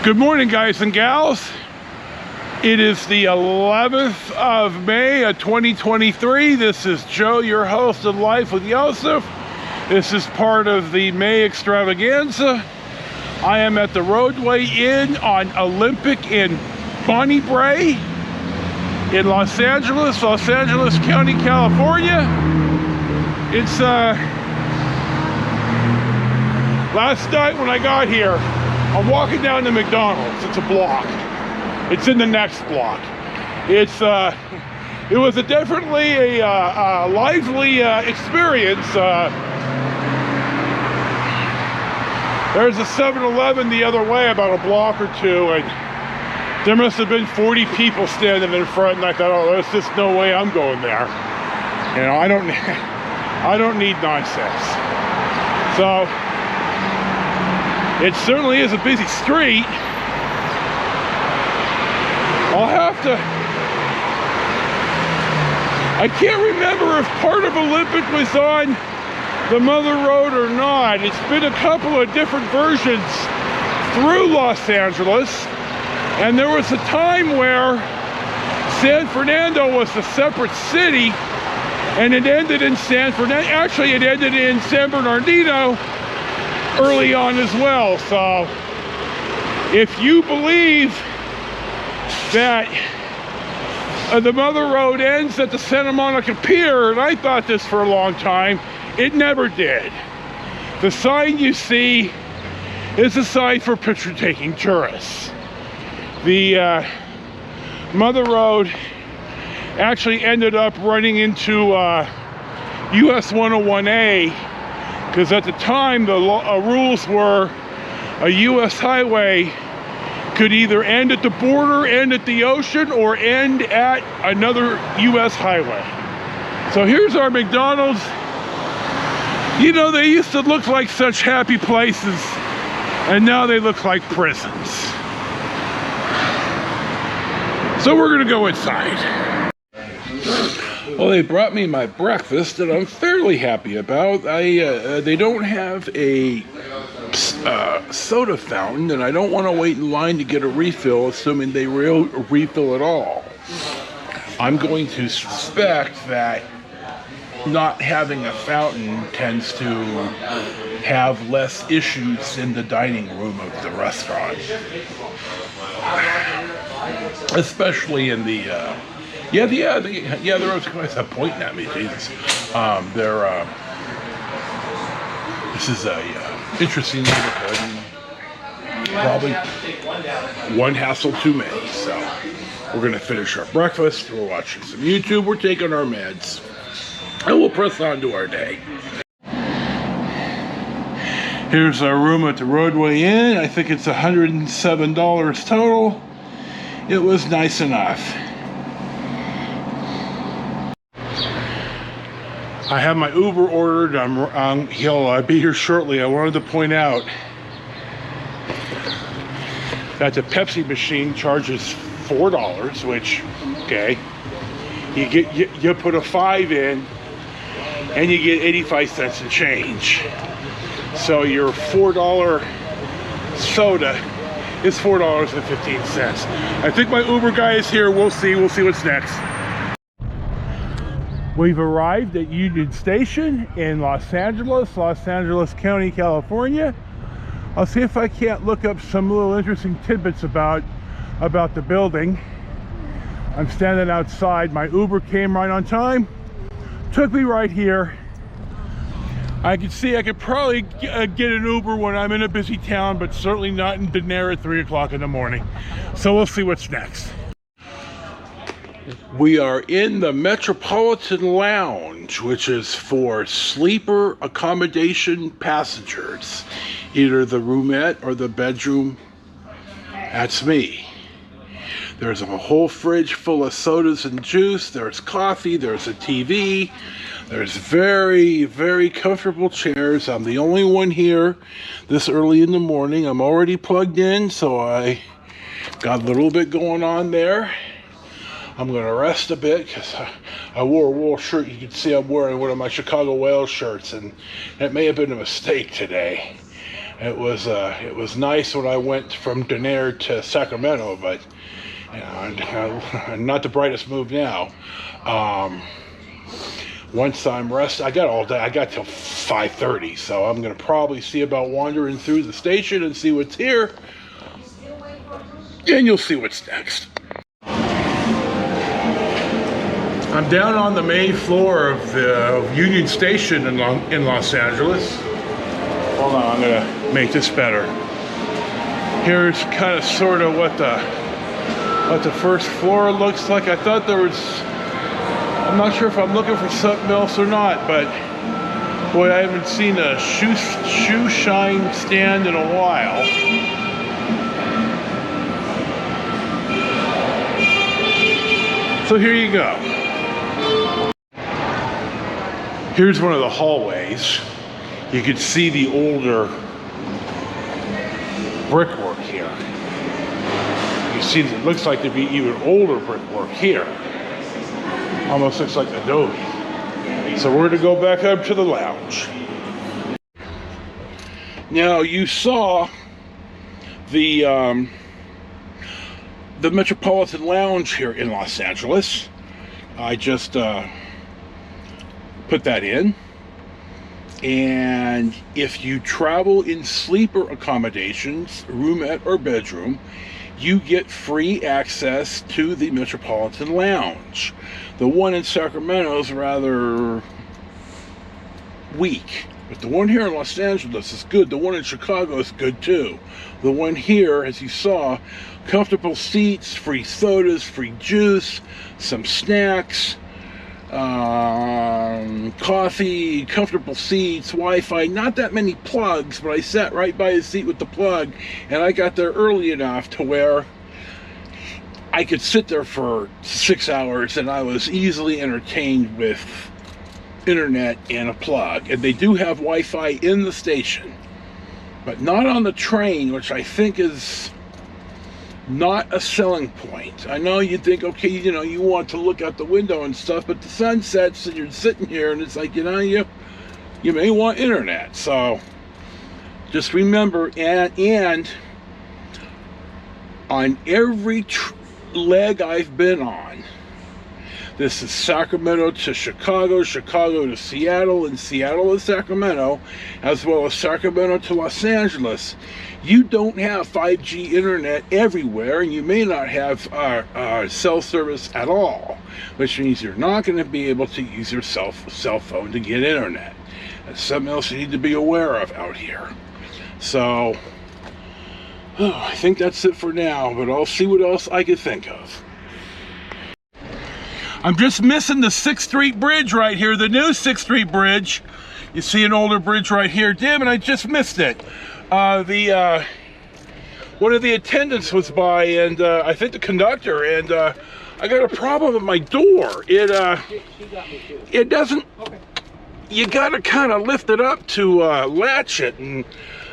Good morning, guys and gals. It is the 11th of May of 2023. This is Joe, your host of Life with Yosef. This is part of the May Extravaganza. I am at the Roadway Inn on Olympic in Bonnie Bray in Los Angeles County, California. It's last night when I got here, I'm walking down to McDonald's. It's a block. It's in the next block. It was definitely a lively experience. There's a 7-Eleven the other way, about a block or two, and there must have been 40 people standing in front, and I thought, oh, there's just no way I'm going there. You know, I don't need nonsense. So it certainly is a busy street. I can't remember if part of Olympic was on the Mother Road or not. It's been a couple of different versions through Los Angeles, and there was a time where San Fernando was a separate city, and it ended in San Fernando. Actually, it ended in San Bernardino early on as well. So if you believe that the Mother Road ends at the Santa Monica Pier, and I thought this for a long time, it never did. The sign you see is a sign for picture-taking tourists. The Mother Road actually ended up running into US 101A, because at the time the rules were a US highway could either end at the border, end at the ocean, or end at another US highway. So here's our McDonald's. You know, they used to look like such happy places, and now they look like prisons. So we're gonna go inside. Well, they brought me my breakfast that I'm fairly happy about. They don't have a soda fountain, and I don't want to wait in line to get a refill, assuming they refill at all. I'm going to suspect that not having a fountain tends to have less issues in the dining room of the restaurant, especially in the they're pointing at me, Jesus. This is a interesting neighborhood, and probably one hassle too many. So we're gonna finish our breakfast, we're watching some YouTube, we're taking our meds, and we'll press on to our day. Here's our room at the Roadway Inn. I think it's $107 total. It was nice enough. I have my Uber ordered. He'll be here shortly. I wanted to point out that the Pepsi machine charges $4, which, okay, you put a 5 in, and you get 85 cents in change. So your $4 soda is $4.15. I think my Uber guy is here. We'll see what's next. We've arrived at Union Station in Los Angeles County, California. I'll see if I can't look up some little interesting tidbits about the building. I'm standing outside. My Uber came right on time, took me right here. I could see I could probably get an Uber when I'm in a busy town, but certainly not in Bonaire at 3 o'clock in the morning. So we'll see what's next. We are in the Metropolitan Lounge, which is for sleeper accommodation passengers. Either the roomette or the bedroom. That's me. There's a whole fridge full of sodas and juice. There's coffee. There's a TV. There's very, very comfortable chairs. I'm the only one here this early in the morning. I'm already plugged in, so I got a little bit going on there. I'm going to rest a bit because I wore a wool shirt. You can see I'm wearing one of my Chicago Whale shirts, and that may have been a mistake today. It was nice when I went from Denair to Sacramento, but you know, not the brightest move now. Once I'm rested, I got all day. I got till 5:30, so I'm gonna probably see about wandering through the station and see what's here, and you'll see what's next. I'm down on the main floor of the Union Station in Los Angeles. Hold on, I'm gonna make this better. Here's kind of sort of what the first floor looks like. I thought there was, I'm not sure if I'm looking for something else or not, but boy, I haven't seen a shoe shine stand in a while. So here you go. Here's one of the hallways. You can see the older brickwork here. You see, it looks like there'd be even older brickwork here. Almost looks like adobe. So we're gonna go back up to the lounge. Now you saw the Metropolitan Lounge here in Los Angeles. I just put that in. And if you travel in sleeper accommodations, roomette or bedroom, you get free access to the Metropolitan Lounge. The one in Sacramento is rather weak, but the one here in Los Angeles is good. The one in Chicago is good too. The one here, as you saw, comfortable seats, free sodas, free juice, some snacks, coffee, comfortable seats, Wi-Fi, not that many plugs, but I sat right by the seat with the plug, and I got there early enough to where I could sit there for 6 hours, and I was easily entertained with internet and a plug. And they do have Wi-Fi in the station, but not on the train, which I think is not a selling point. I know you think, okay, you know, you want to look out the window and stuff, but the sun sets and you're sitting here and it's like, you know, you may want internet. So just remember, and on every leg I've been on, this is Sacramento to Chicago, Chicago to Seattle, and Seattle to Sacramento, as well as Sacramento to Los Angeles. You don't have 5G internet everywhere, and you may not have cell service at all, which means you're not going to be able to use your cell phone to get internet. That's something else you need to be aware of out here. So, I think that's it for now, but I'll see what else I can think of. I'm just missing the 6th Street Bridge right here, the new 6th Street Bridge. You see an older bridge right here. Damn it, I just missed it. One of the attendants was by, and I think the conductor, and I got a problem with my door. It doesn't, you gotta kind of lift it up to latch it, and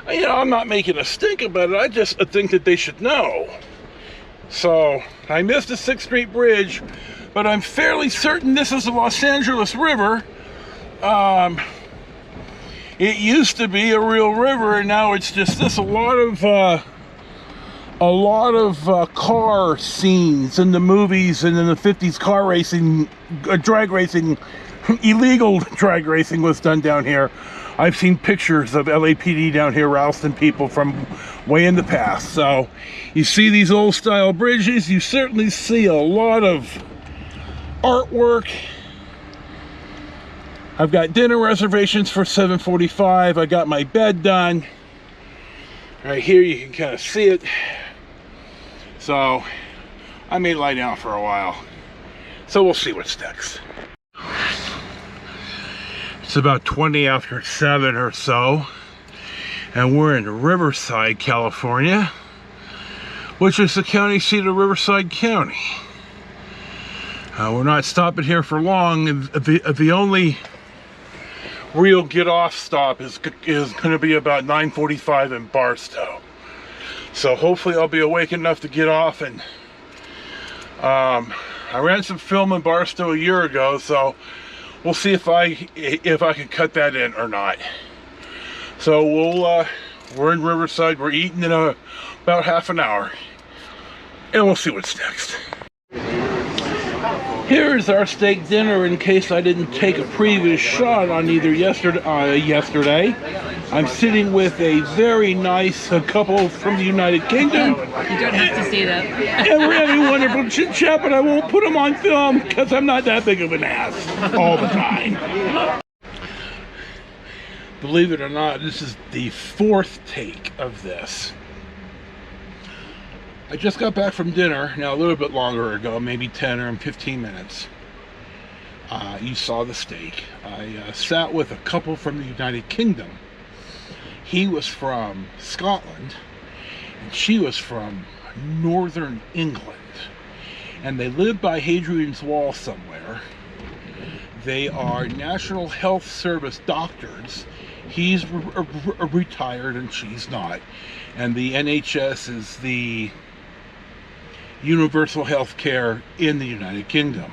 you know, I'm not making a stink about it, I just think that they should know. So, I missed the 6th Street Bridge, but I'm fairly certain this is the Los Angeles River. It used to be a real river, and now it's just this. A lot of car scenes in the movies and in the 50s. Car racing, drag racing, illegal drag racing was done down here. I've seen pictures of LAPD down here rousting people from way in the past. So you see these old style bridges, you certainly see a lot of artwork. I've got dinner reservations for 7:45. I got my bed done. Right here you can kind of see it. So I may lie down for a while. So we'll see what's next. It's about 20 after 7 or so, and we're in Riverside, California, which is the county seat of Riverside County. We're not stopping here for long. The only real get-off stop is going to be about 9:45 in Barstow. So hopefully I'll be awake enough to get off. And I ran some film in Barstow a year ago, so we'll see if I can cut that in or not. So We're in Riverside. We're eating in about half an hour. And we'll see what's next. Here's our steak dinner in case I didn't take a previous shot on either yesterday. I'm sitting with a very nice couple from the United Kingdom. You don't have to say that. And we're having a wonderful chit chat, but I won't put them on film because I'm not that big of an ass all the time. Believe it or not, this is the 4th take of this. I just got back from dinner, now a little bit longer ago, maybe 10 or 15 minutes. You saw the steak. I sat with a couple from the United Kingdom. He was from Scotland, and she was from Northern England. And they live by Hadrian's Wall somewhere. They are National Health Service doctors. He's retired and she's not. And the NHS is the universal health care in the United Kingdom.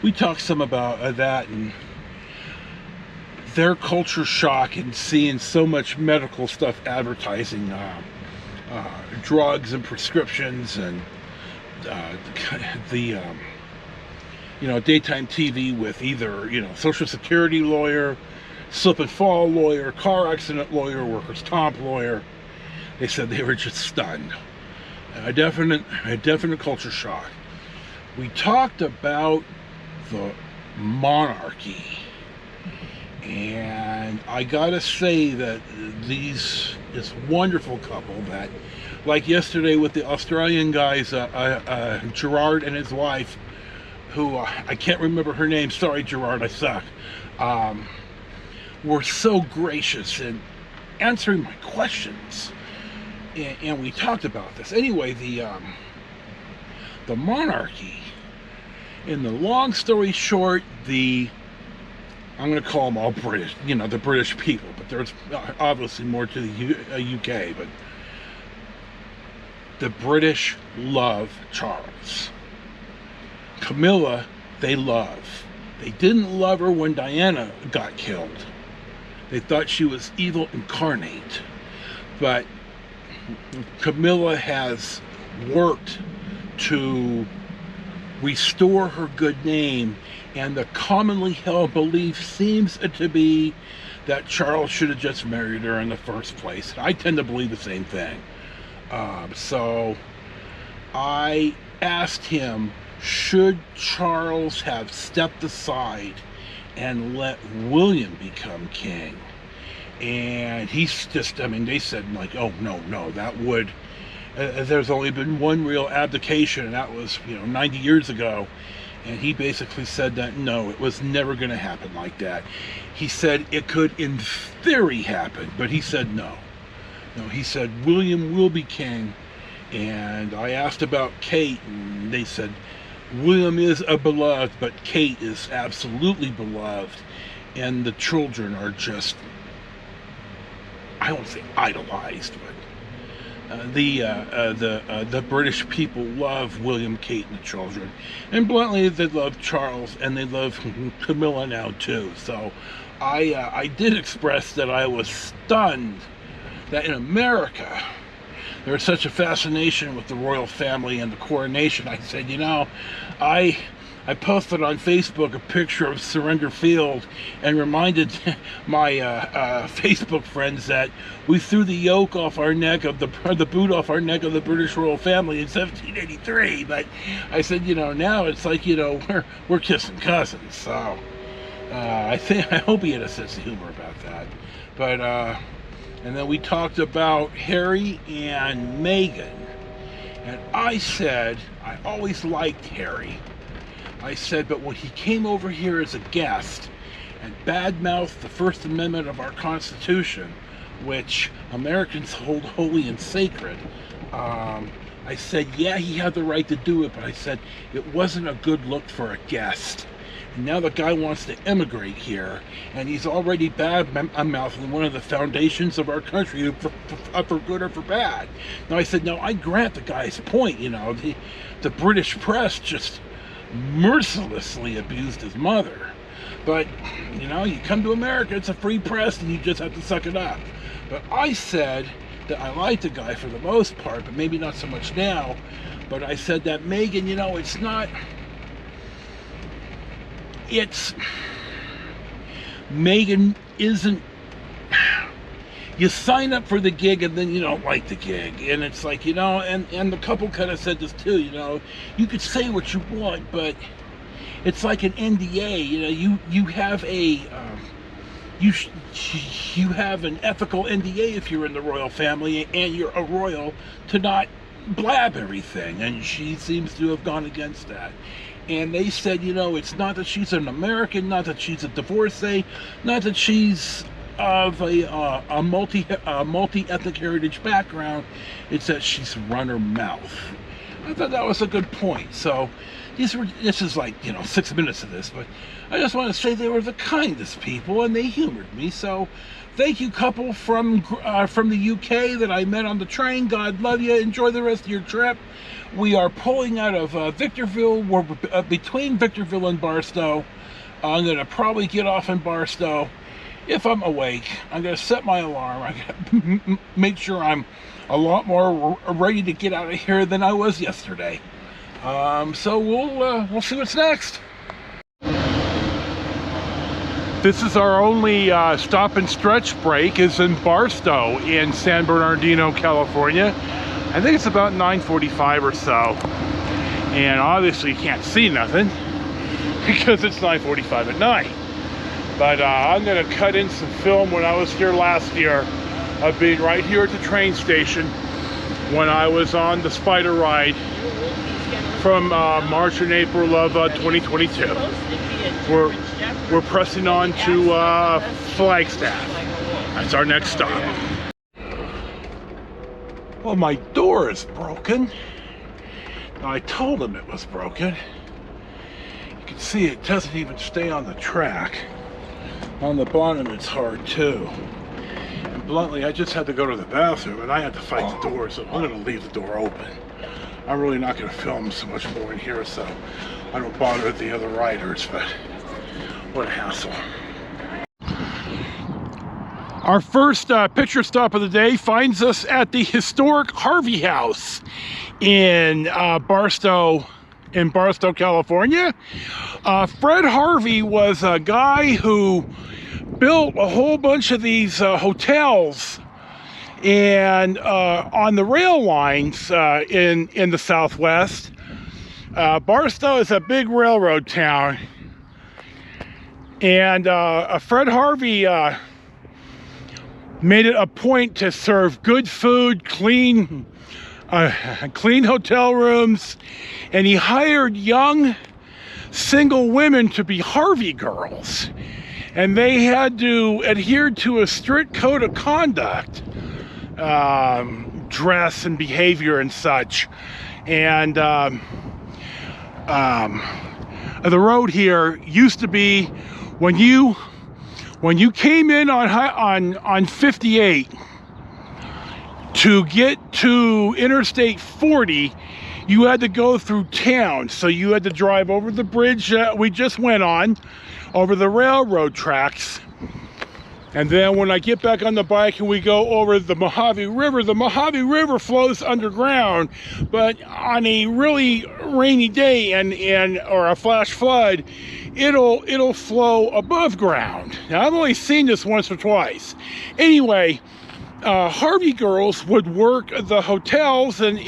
We talked some about that and their culture shock and seeing so much medical stuff advertising drugs and prescriptions and daytime TV with either Social Security lawyer, slip and fall lawyer, car accident lawyer, workers' comp lawyer. They said they were just stunned. A definite culture shock. We talked about the monarchy, and I gotta say that this wonderful couple that, like yesterday with the Australian guys, Gerard and his wife, who I can't remember her name. Sorry, Gerard, I suck. Were so gracious in answering my questions. And we talked about this. Anyway, the monarchy, in the long story short, I'm going to call them all British, the British people, but there's obviously more to the UK, but the British love Charles. Camilla, they love. They didn't love her when Diana got killed. They thought she was evil incarnate. But Camilla has worked to restore her good name, and the commonly held belief seems to be that Charles should have just married her in the first place. I tend to believe the same thing. So I asked him, should Charles have stepped aside and let William become king? And he's just, they said like, oh, no, that would, there's only been one real abdication, and that was, 90 years ago. And he basically said that, no, it was never going to happen like that. He said it could, in theory, happen, but he said no. No, he said William will be king. And I asked about Kate, and they said William is a beloved, but Kate is absolutely beloved. And the children are just, I won't say idolized, but the British people love William, Kate, and the children, and bluntly, they love Charles, and they love Camilla now too. So, I did express that I was stunned that in America there was such a fascination with the royal family and the coronation. I said, I posted on Facebook a picture of Surrender Field and reminded my Facebook friends that we threw the yoke off our neck of the boot off our neck of the British royal family in 1783. But I said, now it's like, we're kissing cousins. So I hope he had a sense of humor about that. But and then we talked about Harry and Meghan, and I said I always liked Harry. I said, but when he came over here as a guest and badmouthed the First Amendment of our Constitution, which Americans hold holy and sacred, I said, yeah, he had the right to do it, but I said it wasn't a good look for a guest. And now the guy wants to immigrate here, and he's already bad-mouthing one of the foundations of our country for good or for bad. Now I said, no, I grant the guy's point. The British press just mercilessly abused his mother. But, you know, you come to America, it's a free press, and you just have to suck it up. But I said that I liked the guy for the most part, but maybe not so much now. But I said that Meghan, you know, Meghan isn't, you sign up for the gig and then you don't like the gig. And it's like, you know, and the couple kind of said this too, you know, you could say what you want, but it's like an NDA, you know, you have a, you have an ethical NDA if you're in the royal family and you're a royal to not blab everything. And she seems to have gone against that. And they said, you know, it's not that she's an American, not that she's a divorcee, not that she's of a multi-ethnic heritage background. It's that she's run her mouth. I thought that was a good point. So this is like, you know, 6 minutes of this, but I just want to say they were the kindest people and they humored me. So thank you, couple from the UK that I met on the train. God love you. Enjoy the rest of your trip. We are pulling out of Victorville. We're between Victorville and Barstow. I'm going to probably get off in Barstow. If I'm awake, I'm going to set my alarm. I got to make sure I'm a lot more ready to get out of here than I was yesterday. So we'll see what's next. This is our only stop and stretch break is in Barstow in San Bernardino, California. I think it's about 9:45 or so. And obviously you can't see nothing because it's 9:45 at night. But I'm going to cut in some film when I was here last year of being right here at the train station when I was on the Spider ride from March and April of 2022. We're pressing on to Flagstaff. That's our next stop. Well, my door is broken. I told him it was broken. You can see it doesn't even stay on the track. On the bottom it's hard too. And bluntly, I just had to go to the bathroom and I had to fight the door, so I'm going to leave the door open. I'm really not going to film so much more in here, so I don't bother the other riders, but what a hassle. Our first picture stop of the day finds us at the historic Harvey House in Barstow, California. Fred Harvey was a guy who built a whole bunch of these hotels and on the rail lines in the Southwest. Barstow is a big railroad town, and Fred Harvey made it a point to serve good food, clean hotel rooms, and he hired young single women to be Harvey girls, and they had to adhere to a strict code of conduct, dress and behavior and such. And the road here used to be when you came in on 58 to get to Interstate 40, you had to go through town. So you had to drive over the bridge we just went on, over the railroad tracks. And then when I get back on the bike and we go over the Mojave River flows underground, but on a really rainy day or a flash flood, it'll flow above ground. Now, I've only seen this once or twice. Anyway, Harvey girls would work the hotels and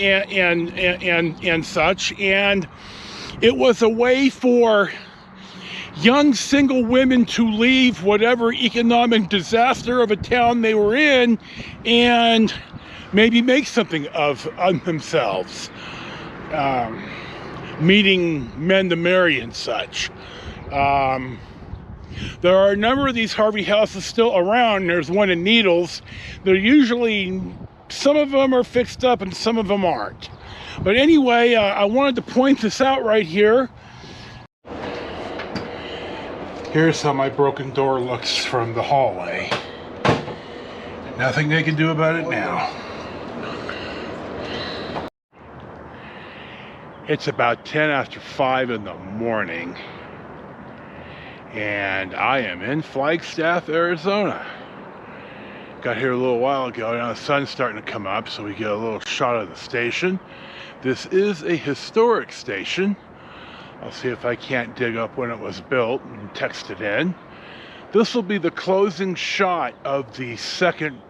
such, and it was a way for young single women to leave whatever economic disaster of a town they were in and maybe make something of themselves, meeting men to marry and such. There are a number of these Harvey houses still around. There's one in Needles. They're usually, some of them are fixed up and some of them aren't. But anyway, I wanted to point this out right here. Here's how my broken door looks from the hallway. Nothing they can do about it now. It's about 10 after 5 in the morning. and I am in Flagstaff, Arizona. Got here a little while ago. Now the sun's starting to come up, so we get a little shot of the station. This is a historic station. I'll see if I can't dig up when it was built and text it in. This will be the closing shot of the second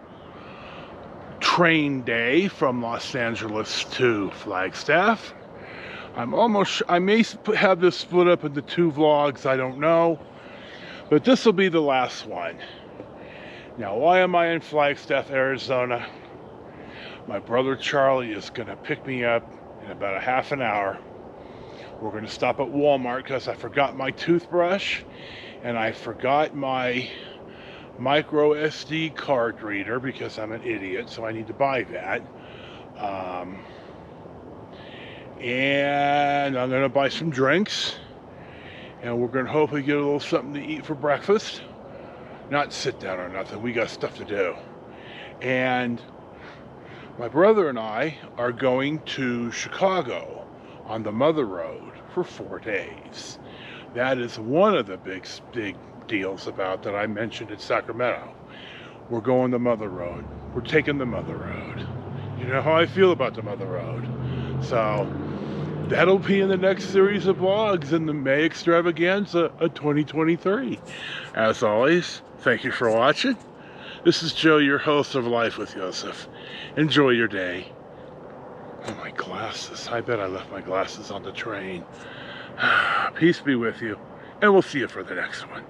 train day from Los Angeles to Flagstaff. I may have this split up into 2 vlogs, I don't know. But this will be the last one. Now, why am I in Flagstaff, Arizona? My brother Charlie is going to pick me up in about a half an hour. We're going to stop at Walmart because I forgot my toothbrush and I forgot my micro SD card reader because I'm an idiot, so I need to buy that. And I'm going to buy some drinks, and we're going to hopefully get a little something to eat for breakfast. Not sit down or nothing, we got stuff to do. And my brother and I are going to Chicago on the Mother Road for 4 days. That is one of the big deals about that I mentioned in Sacramento. We're going the Mother Road. We're taking the Mother Road. You know how I feel about the Mother Road. So that'll be in the next series of vlogs in the May Extravaganza of 2023. As always, thank you for watching. This is Joe, your host of Life with Joseph. Enjoy your day. Oh, my glasses. I bet I left my glasses on the train. Peace be with you, and we'll see you for the next one.